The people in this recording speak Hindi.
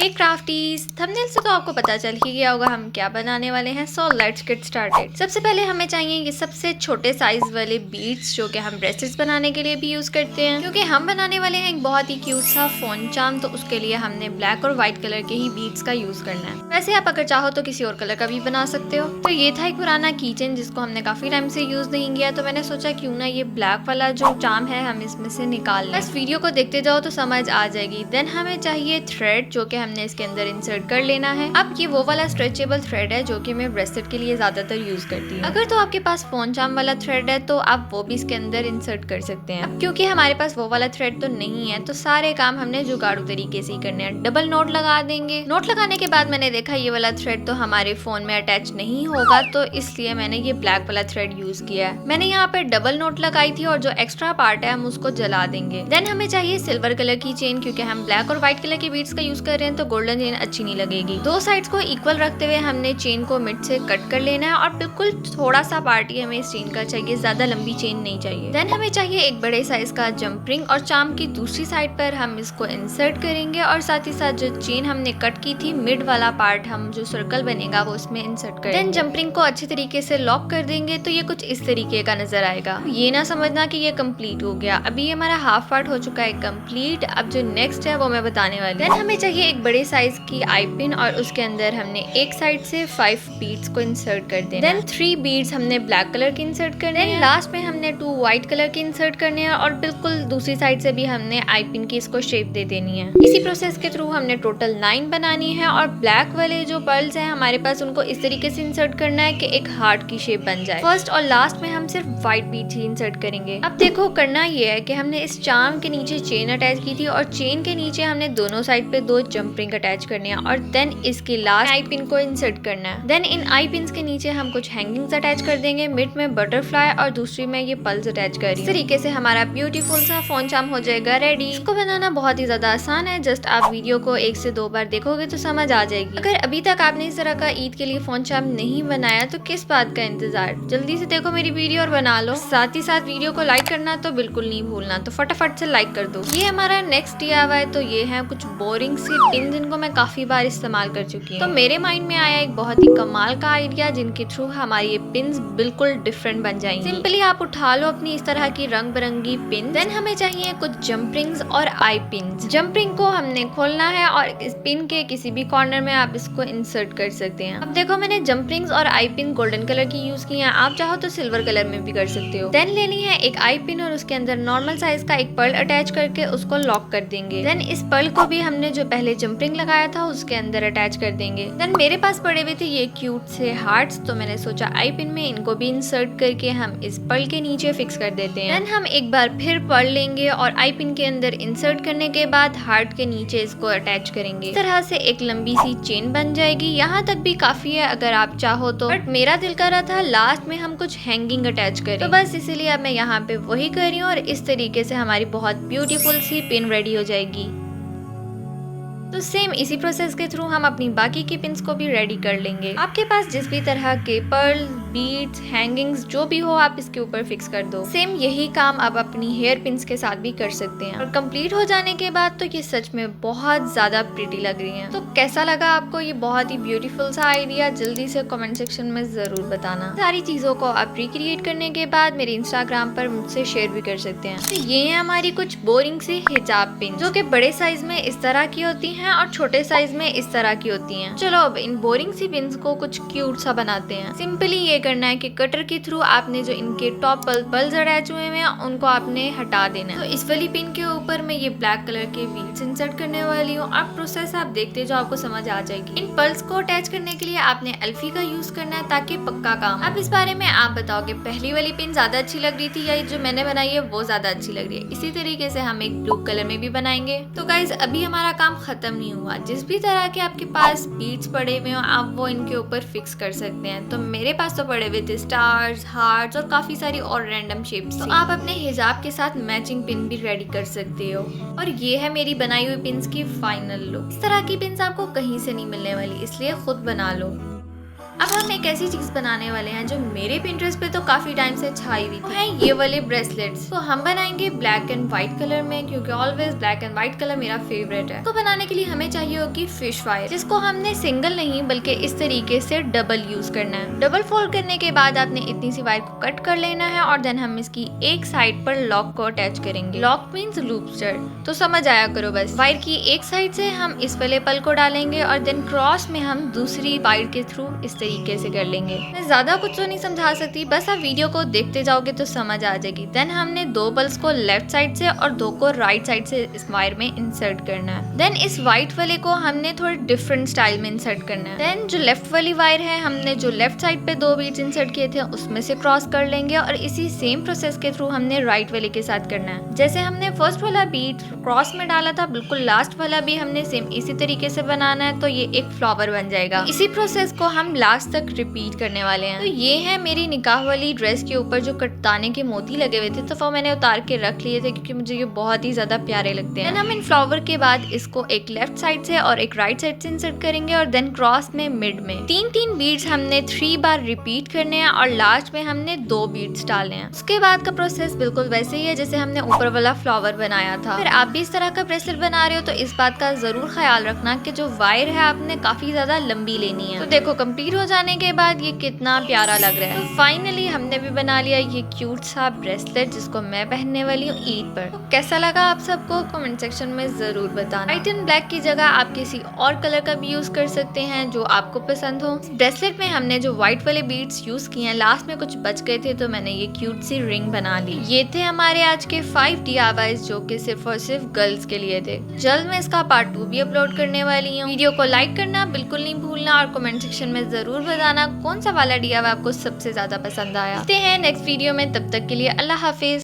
हे क्राफ्टीज, थंबनेल से तो आपको पता चल ही गया होगा हम क्या बनाने वाले हैं। So let's get started. सबसे पहले हमें चाहिए ये सबसे छोटे साइज वाले बीड्स जो कि हम ब्रेसलेट्स बनाने के लिए भी यूज करते हैं, क्योंकि हम बनाने वाले हैं एक बहुत ही क्यूट सा फोन चार्म। तो उसके लिए हमने ब्लैक और व्हाइट कलर के ही बीड्स का यूज करना है। वैसे आप अगर चाहो तो किसी और कलर का भी बना सकते हो। तो ये था एक पुराना कीचेन जिसको हमने काफी टाइम से यूज नहीं किया, तो मैंने सोचा क्यों ना ये ब्लैक वाला जो चार्म है हम इसमें से निकाल लें। बस वीडियो को देखते जाओ तो समझ आ जाएगी। देन हमें चाहिए थ्रेड जो कि हमने इसके अंदर इंसर्ट कर लेना है। अब ये वो वाला स्ट्रेचेबल थ्रेड है जो कि मैं ब्रेसलेट के लिए ज्यादातर यूज करती हूँ। अगर तो आपके पास फोन चार्म वाला थ्रेड है तो आप वो भी इसके अंदर इंसर्ट कर सकते हैं। अब क्योंकि हमारे पास वो वाला थ्रेड तो नहीं है तो सारे काम हमने जुगाड़ू तरीके से ही करने हैं। डबल नोट लगा देंगे। नोट लगाने के बाद मैंने देखा ये वाला थ्रेड तो हमारे फोन में अटैच नहीं होगा, तो इसलिए मैंने ये ब्लैक वाला थ्रेड यूज किया है। मैंने यहाँ पे डबल नोट लगाई थी और जो एक्स्ट्रा पार्ट है हम उसको जला देंगे। देन हमें चाहिए सिल्वर कलर की चेन, क्योंकि हम ब्लैक और व्हाइट कलर के बीड्स का यूज कर रहे हैं तो गोल्डन चेन अच्छी नहीं लगेगी। दो साइड्स को इक्वल रखते हुए हमने चेन को मिड से कट कर लेना है और बिल्कुल थोड़ा सा पार्ट ही हमें इस चेन का चाहिए, ज्यादा लंबी चेन नहीं चाहिए। देन हमें चाहिए एक बड़े साइज का जंप रिंग और चार्म की दूसरी साइड पर हम इसको इंसर्ट करेंगे और साथ ही साथ जो चेन हमने कट की थी मिड वाला पार्ट हम जो सर्कल बनेगा वो उसमें इंसर्ट करेंगे। देन जंप रिंग को अच्छी तरीके से लॉक कर देंगे तो ये कुछ इस तरीके का नजर आएगा। ये ना समझना कि ये कंप्लीट हो गया, अभी ये हमारा हाफ पार्ट हो चुका है कंप्लीट। अब जो नेक्स्ट है वो मैं बताने वाली। देन हमें चाहिए एक बड़े साइज की आई पिन और उसके अंदर हमने एक साइड से 5 बीड्स को इंसर्ट कर देना। देन 3 बीड्स हमने ब्लैक कलर के इंसर्ट करने हैं। लास्ट में हमने 2 व्हाइट कलर के इंसर्ट करने हैं और बिल्कुल दूसरी साइड से भी हमने आई पिन की इसको शेप दे देनी है। इसी प्रोसेस के थ्रू हमने टोटल 9 बनानी है और ब्लैक वाले जो पर्ल्स हैं हमारे पास उनको इस तरीके से इंसर्ट करना है कि एक हार्ट की शेप बन जाए। फर्स्ट और लास्ट में हम सिर्फ व्हाइट बीड्स ही इंसर्ट करेंगे। अब देखो करना ये है कि हमने इस चार्म के नीचे चेन अटैच की थी और चेन के नीचे हमने दोनों साइड पे 2 जंप रिंग अटैच करने हैं और देन इसकी लास्ट आई पिन को इंसर्ट करना है। देन इन आई पिन्स के नीचे हम कुछ हैंगिंग्स अटैच कर देंगे, मिड में बटरफ्लाई और दूसरी में ये पल्स अटैच कर रही हूं। इस तरीके से हमारा ब्यूटीफुल सा फोन चार्म हो जाएगा रेडी। इसको बनाना बहुत ही ज्यादा आसान है, जस्ट आप वीडियो को 1 से 2 बार देखोगे तो समझ आ जाएगी। अगर अभी तक आपने इस तरह का ईद के लिए फोन चार्म नहीं बनाया तो किस बात का इंतजार, जल्दी से देखो मेरी वीडियो और बना लो। साथ ही साथ वीडियो को लाइक करना तो बिल्कुल नहीं भूलना, तो फटाफट से लाइक कर दो। ये हमारा नेक्स्ट DIY तो ये है कुछ बोरिंग सी पिन जिनको मैं काफी बार इस्तेमाल कर चुकी हूँ। तो मेरे माइंड में आया एक बहुत ही कमाल का आइडिया जिनके थ्रू हमारी ये पिन्स बिल्कुल डिफरेंट बन जाएंगी। सिंपली आप उठा लो अपनी इस तरह की रंग बिरंगी पिन। देन हमें चाहिए कुछ जंप रिंग्स और आई पिन्स। जंप रिंग को हमने खोलना है और इस पिन के किसी भी कॉर्नर में आप इसको इंसर्ट कर सकते हैं। अब देखो मैंने जंप रिंग्स और आई पिन गोल्डन कलर की यूज की है, आप चाहो तो सिल्वर कलर में भी कर सकते हो। देन लेनी है एक आई पिन और उसके अंदर नॉर्मल साइज का एक पर्ल अटैच करके उसको लॉक कर देंगे। देन इस पर्ल को भी हमने जो पहले जंप रिंग लगाया था उसके अंदर अटैच कर देंगे। देन मेरे पास पड़े हुए थे ये क्यूट से हार्ट्स, तो मैंने सोचा आई पिन में इनको भी इंसर्ट करके हम इस पर्ल के नीचे फिक्स कर देते हैं। देन हम एक बार फिर पर्ल लेंगे और आई पिन के अंदर इंसर्ट करने के बाद हार्ट के नीचे इसको अटैच करेंगे। इस तरह से एक लंबी सी चेन बन जाएगी। यहाँ तक भी काफी है अगर आप चाहो तो, बट मेरा दिल कर रहा था लास्ट में हम कुछ हैंगिंग अटैच करें, तो बस इसीलिए अब मैं यहाँ पे वही कर रही हूँ और इस तरीके से हमारी बहुत ब्यूटीफुल सी पिन रेडी हो जाएगी। तो सेम इसी प्रोसेस के थ्रू हम अपनी बाकी की पिन्स को भी रेडी कर लेंगे। आपके पास जिस भी तरह के पर्ल, बीड्स, हैंगिंग्स जो भी हो आप इसके ऊपर फिक्स कर दो। सेम यही काम आप अपनी हेयर पिन्स के साथ भी कर सकते हैं। और कंप्लीट हो जाने के बाद तो ये सच में बहुत ज्यादा प्रिटी लग रही हैं। तो कैसा लगा आपको ये बहुत ही ब्यूटीफुल सा आइडिया, जल्दी से कमेंट सेक्शन में जरूर बताना। सारी चीजों को आप रिक्रिएट करने के बाद मेरे इंस्टाग्राम पर मुझसे शेयर भी कर सकते हैं। तो ये है हमारी कुछ बोरिंग सी हिजाब पिन जो कि बड़े साइज में इस तरह की होती है और छोटे साइज में इस तरह की होती हैं। चलो अब इन बोरिंग सी पिन्स को कुछ क्यूट सा बनाते हैं। सिंपली ये करना है कि कटर के थ्रू आपने जो इनके टॉप पल्स अटैच हुए हैं उनको आपने हटा देना है। तो इस वाली पिन के ऊपर मैं ये ब्लैक कलर के व्हील्स इंसर्ट करने वाली हूँ। अब प्रोसेस आप देखते जो आपको समझ आ जाएगी। इन पल्स को अटैच करने के लिए आपने एल्फी का यूज करना है ताकि पक्का काम। अब इस बारे में आप बताओ कि पहली वाली पिन ज्यादा अच्छी लग रही थी या जो मैंने बनाई है वो ज्यादा अच्छी लग रही है। इसी तरीके से हम एक ब्लू कलर में भी बनाएंगे। तो गाइज अभी हमारा काम खत्म नहीं हुआ। जिस भी तरह के आपके पास बीड्स पड़े हुए हो आप वो इनके ऊपर फिक्स कर सकते हैं। तो मेरे पास तो पड़े हुए थे स्टार्स, हार्ट्स और काफी सारी और रैंडम शेप्स। तो आप अपने हिजाब के साथ मैचिंग पिन भी रेडी कर सकते हो। और ये है मेरी बनाई हुई पिन्स की फाइनल लुक। इस तरह की पिन्स आपको कहीं से नहीं मिलने वाली, इसलिए खुद बना लो। अब हम एक ऐसी चीज बनाने वाले हैं जो मेरे पिंटरेस्ट पे तो काफी टाइम से छाई हुई थी, है ये वाले ब्रेसलेट्स। तो हम बनाएंगे ब्लैक एंड व्हाइट कलर में, क्योंकि always black and white colour मेरा फेवरेट है। तो बनाने के लिए हमें चाहिए होगी फिश वायर, जिसको हमने सिंगल नहीं बल्कि इस तरीके से डबल यूज करना है। डबल फोल्ड करने के बाद आपने इतनी सी वायर को कट कर लेना है और देन हम इसकी एक साइड पर लॉक को अटैच करेंगे। लॉक मीन्स लूपस्टर, तो समझ आया करो बस। वायर की एक साइड से हम इस वाले पल को डालेंगे और देन क्रॉस में हम दूसरी वायर के थ्रू इस तरीके से कर लेंगे। मैं ज्यादा कुछ तो नहीं समझा सकती, बस आप वीडियो को देखते जाओगे तो समझ आ जाएगी। देन हमने 2 पल्स को लेफ्ट साइड से और 2 को राइट साइड से इस वायर में इंसर्ट करना है। देन इस व्हाइट वाले को हमने थोड़े डिफरेंट स्टाइल में इंसर्ट करना है। देन जो लेफ्ट वाली वायर है, हमने जो लेफ्ट साइड पे 2 बीट्स इंसर्ट किए थे उसमें से क्रॉस कर लेंगे और इसी सेम प्रोसेस के थ्रू हमने राइट वाले के साथ करना है। जैसे हमने फर्स्ट वाला बीट क्रॉस में डाला था, बिल्कुल लास्ट वाला भी हमने सेम इसी तरीके से बनाना है, तो ये एक फ्लावर बन जाएगा। इसी प्रोसेस को हम लास्ट तक रिपीट करने वाले हैं। तो ये है मेरी निकाह वाली ड्रेस के ऊपर जो कटदाने के मोती लगे हुए थे, तो वो मैंने उतार के रख लिए थे क्योंकि मुझे ये बहुत ही ज्यादा प्यारे लगते हैं। हम इन फ्लावर के बाद इसको एक लेफ्ट साइड से और एक राइट साइड से इंसर्ट करेंगे और देन क्रॉस में मिड में 3 बीट्स हमने 3 बार रिपीट करने हैं और लास्ट में हमने 2 बीट्स डालने हैं। उसके बाद का प्रोसेस बिल्कुल वैसे ही है जैसे हमने ऊपर वाला फ्लावर बनाया था। फिर आप भी इस तरह का ब्रेसलेट बना रहे हो तो इस बात का जरूर ख्याल रखना कि जो वायर है आपने काफी ज्यादा लंबी लेनी है। तो देखो कंप्लीट हो जाने के बाद ये कितना प्यारा लग रहा है। तो फाइनली हमने भी बना लिया ये क्यूट सा ब्रेसलेट जिसको मैं पहनने वाली हूँ ईद पर। तो कैसा लगा आप सबको कमेंट सेक्शन में जरूर बताना। व्हाइट एंड ब्लैक की जगह आप किसी और कलर का भी यूज कर सकते हैं जो आपको पसंद हो। ब्रेसलेट में हमने जो व्हाइट वाले बीड्स यूज किए हैं, लास्ट में कुछ बच गए थे तो मैंने ये क्यूट सी रिंग बना ली। ये थे हमारे आज के 5 DIYs जो कि सिर्फ और सिर्फ गर्ल्स के लिए थे। जल्द मैं इसका पार्ट 2 भी अपलोड करने वाली हूँ। वीडियो को लाइक करना बिल्कुल नहीं भूलना और कमेंट सेक्शन में जरूर बताना कौन सा वाला DIY आपको सबसे ज्यादा पसंद आया। मिलते हैं नेक्स्ट वीडियो में, तब तक के लिए अल्लाह हाफिज।